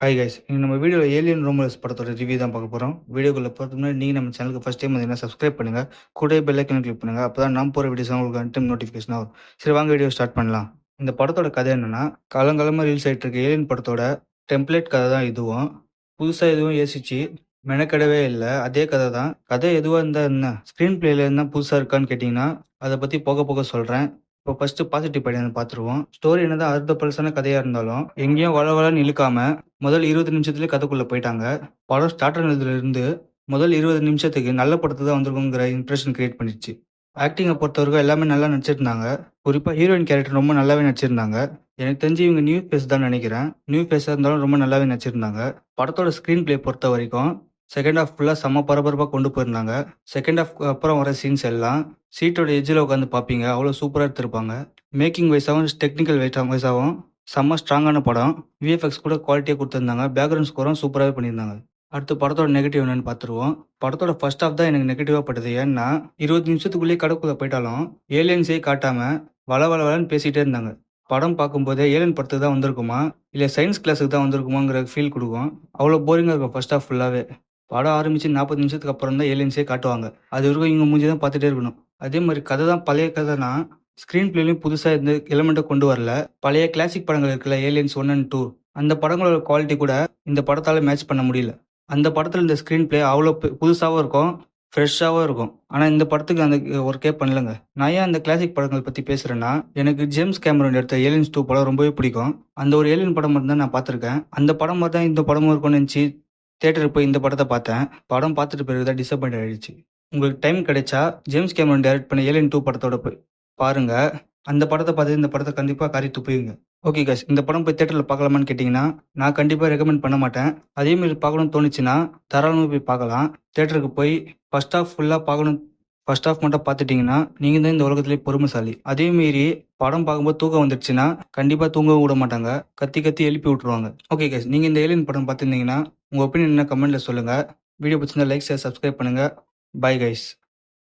Hi guys, இன்னைக்கு நம்ம வீடியோவில் ஏலியன் ரோமர்ஸ் படத்தோட ரிவ்யூ தான் பார்க்க போகிறோம். வீடியோக்குள்ளே போகிறதுக்கு முன்னாடி நீங்கள் நம்ம சேனலுக்கு ஃபஸ்ட் டைம் வந்தீங்கன்னா சப்ஸ்கிரைப் பண்ணுங்கள், கூட பெல் ஐக்கன் கிளிக் பண்ணுங்கள். அப்போ தான் நான் போகிற வீடியோஸ் உங்களுக்கு அன்டைம் நோட்டிஃபிகேஷன் ஆகும். சரி, வாங்க வீடியோ ஸ்டார்ட் பண்ணலாம். இந்த படத்தோட கதை என்னென்னா, காலங்காலமாக ரீல்ஸ் ஆகிட்டு இருக்க ஏலியன் படத்தோட டெம்ப்ளேட் கதை தான் இதுவும். புதுசாக எதுவும் யோசிச்சு மெனக்கெடவே இல்லை, அதே கதை தான். கதை எதுவாக இருந்தால் என்ன, ஸ்க்ரீன் பிளேல என்ன புதுசாக இருக்கான்னு கேட்டிங்கன்னா அதை பற்றி போக போக சொல்கிறேன். இப்போ ஃபர்ஸ்ட் பாசிட்டிவ் பையனை பார்த்துருவோம். ஸ்டோரி என்னதான் அர்த்தப்பல்சான கதையாக இருந்தாலும் எங்கேயும் வளவளன்னு இழுக்காம முதல் 20 நிமிஷத்துலேயே கதைக்குள்ளே போயிட்டாங்க. படம் ஸ்டார்ட் ஆனதுலேருந்து முதல் 20 நிமிஷத்துக்கு நல்ல படத்தை தான் வந்திருக்குங்கிற இம்ப்ரெஷன் கிரியேட் பண்ணிடுச்சு. ஆக்டிங்கை பொறுத்தவரைக்கும் எல்லாமே நல்லா நடிச்சிருந்தாங்க. குறிப்பாக ஹீரோயின் கேரக்டர் ரொம்ப நல்லாவே நடிச்சிருந்தாங்க. எனக்கு தெரிஞ்சு இவங்க நியூ ஃபேஸ் தான் நினைக்கிறேன். நியூ ஃபேஸாக இருந்தாலும் ரொம்ப நல்லாவே நடிச்சிருந்தாங்க. படத்தோட ஸ்க்ரீன் பிளே பொறுத்த வரைக்கும் செகண்ட் ஹாஃப் ஃபுல்லாக செம்ம பரபரப்பாக கொண்டு போயிருந்தாங்க. செகண்ட் ஹாஃப்க்கு அப்புறம் வர சீன்ஸ் எல்லாம் சீட்டோட எஜ்ஜில் உட்காந்து பார்ப்பீங்க, அவ்வளோ சூப்பராக எடுத்திருப்பாங்க. மேக்கிங் வைஸாகவும் டெக்னிக்கல் வைஸாகவும் செம்ம ஸ்ட்ராங்கான படம். விஎஃப்எக்ஸ் கூட குவாலிட்டியாக கொடுத்துருந்தாங்க. பேக்ரவுண்ட் ஸ்கோரும் சூப்பராகவே பண்ணியிருந்தாங்க. அடுத்து படத்தோட நெகட்டிவ் என்னன்னு பார்த்துருவோம். படத்தோட ஃபர்ஸ்ட் ஹாஃப் தான் எனக்கு நெகட்டிவாக பட்டது. ஏன்னா 20 நிமிஷத்துக்குள்ளேயே கடைக்குள்ளே போயிட்டாலும் ஏலியன்ஸே காட்டாமல் வளன்னு பேசிகிட்டே இருந்தாங்க. படம் பார்க்கும்போதே ஏலியன் படத்துக்கு தான் வந்திருக்குமா இல்லை சயின்ஸ் கிளாஸுக்கு தான் வந்திருக்குமாங்கிற ஃபீல் கொடுக்கும். அவ்வளோ போரிங்காக இருக்கும் ஃபர்ஸ்ட் ஹாஃப் ஃபுல்லாகவே. படம் ஆரம்பித்து 40 நிமிஷத்துக்கு அப்புறம் தான் ஏலியன்ஸே காட்டுவாங்க. அது வரைக்கும் இவங்க மூஞ்சி தான் பார்த்துட்டே இருக்கணும். அதே மாதிரி கதை தான் பழைய கதைனா ஸ்க்ரீன் பிளேலையும் புதுசாக இந்த எலமெண்ட்டை கொண்டு வரல. பழைய கிளாசிக் படங்கள் இருக்குல்ல, ஏலியன்ஸ் 1 and 2, அந்த படங்களோட குவாலிட்டி கூட இந்த படத்தால் மேட்ச் பண்ண முடியல. அந்த படத்தில் இந்த ஸ்க்ரீன் பிளே அவ்வளோ புதுசாகவும் இருக்கும், ஃப்ரெஷ்ஷாகவும் இருக்கும். ஆனால் இந்த படத்துக்கு அந்த ஒர்க்கே பண்ணலங்க. நான் ஏன் அந்த கிளாசிக் படங்கள் பற்றி பேசுகிறேன்னா, எனக்கு ஜேம்ஸ் கேமரன் எடுத்த ஏலியன்ஸ் 2 படம் ரொம்பவே பிடிக்கும். அந்த ஒரு ஏலியன் படம் மட்டும் தான் நான் பார்த்துருக்கேன். அந்த படம் மாதிரி தான் இந்த படமும் இருக்கும்னு நினச்சி தியேட்டருக்கு போய் இந்த படத்தை பார்த்தேன். படம் பார்த்துட்டு பிறகு தான் டிசப்பாயிண்ட் ஆகிடுச்சு. உங்களுக்கு டைம் கிடைச்சா ஜேம்ஸ் கேமரன் டைரக்ட் பண்ண ஏலியன் 2 படத்தோட போய் பாருங்க. அந்த படத்தை பார்த்து இந்த படத்தை கண்டிப்பாக காரி துப்புவீங்க. ஓகே கைஸ், இந்த படம் போய் தியேட்டரில் பார்க்கலாமான்னு கேட்டிங்கன்னா நான் கண்டிப்பாக ரெக்கமெண்ட் பண்ண மாட்டேன். அதேமாரி பார்க்கணும்னு தோணுச்சுன்னா தாராளமாக போய் பார்க்கலாம். தியேட்டருக்கு போய் ஃபர்ஸ்ட் ஹாஃப் ஃபுல்லாக பார்க்கணும். ஃபர்ஸ்ட் ஹாஃப் மட்டும் பார்த்துட்டிங்கன்னா நீங்கள் தான் இந்த உலகத்திலே பொறுமைசாலி. அதேமாரி படம் பார்க்கும்போது தூக்கம் வந்துடுச்சுன்னா கண்டிப்பாக தூங்கவும் விட மாட்டாங்க, கத்தி கத்தி எழுப்பி விட்ருவாங்க. ஓகே கைஸ், நீங்கள் இந்த ஏலியன் படம் பார்த்துருந்தீங்கன்னா உங்கள் ஒப்பீனியன் என்ன கமெண்ட்டில் சொல்லுங்கள். வீடியோ பிடிச்சிருந்தா லைக் ஷேர் சப்ஸ்கிரைப் பண்ணுங்கள். Bye guys.